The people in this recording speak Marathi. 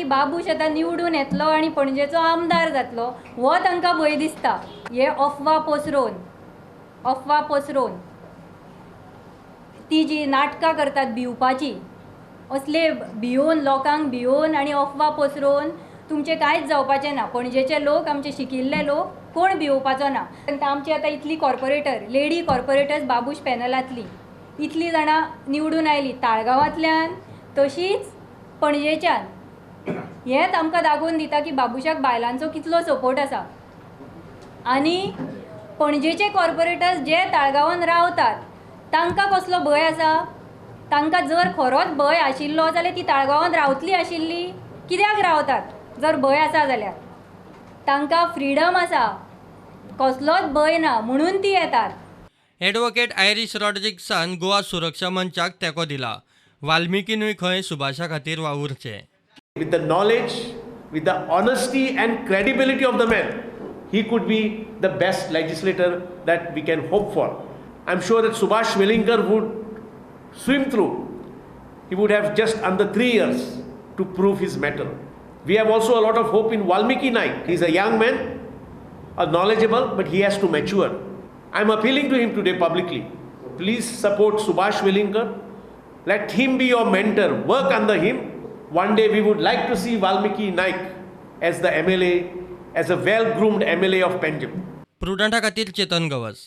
की बाबूश आतां निवडून येतलो आनी पणजेचो आमदार जातलो हो तांकां भंय दिसता. हे अफवा पसरोवन ती जी नाटकां करतात भिवपाची, असले भिवून लोकांक भिवून आनी अफवा पसरोवन तुमचें कांयच जावपाचें ना. पणजेचे लोक, आमचे शिकिल्ले लोक कोण भिवपाचो ना. आमची आतां इतली कॉर्पोरेटर, लेडी कॉर्पोरेटर्स बाबूश पॅनलांतली इतलीं जाणां निवडून आयलीं ताळगांवांतल्यान तशींच पणजेच्यान. हेंच आमकां दाखोवन दिता की बाबूशाक बायलांचो कितलो सपोर्ट आसा. आनी पणजेचे कॉर्पोरेटर्स जे ताळगांवान रावतात तांकां कसलो भंय आसा. तांकां जर खरोच भंय आशिल्लो जाल्यार ती ताळगांवान रावतली आशिल्ली. कित्याक रावतात जर भंय आसा जाल्यार. तांकां फ्रिडम आसा, कसलोच भंय ना म्हणून ती येतात. एडवोकेट आयरिश रॉड्रिग्सान गोवा सुरक्षा मंचाक तेंको दिला. वाल्मिकीनूय खंय सुभाषा खातीर वावुरचें. With the knowledge, with the honesty and credibility of the man, he could be the best legislator that we can hope for. I'm sure that Subhash Velinkar would swim through. He would have just under 3 years to prove his mettle. We have also a lot of hope in Valmiki Naik. He's a young man, knowledgeable, but he has to mature. I'm appealing to him today publicly. Please support Subhash Velinkar. Let him be your mentor. Work under him. One day we would like to see Valmiki Naik as the MLA, as a well-groomed MLA of Panjim. प्रुडंटा खातीर चेतन गवस.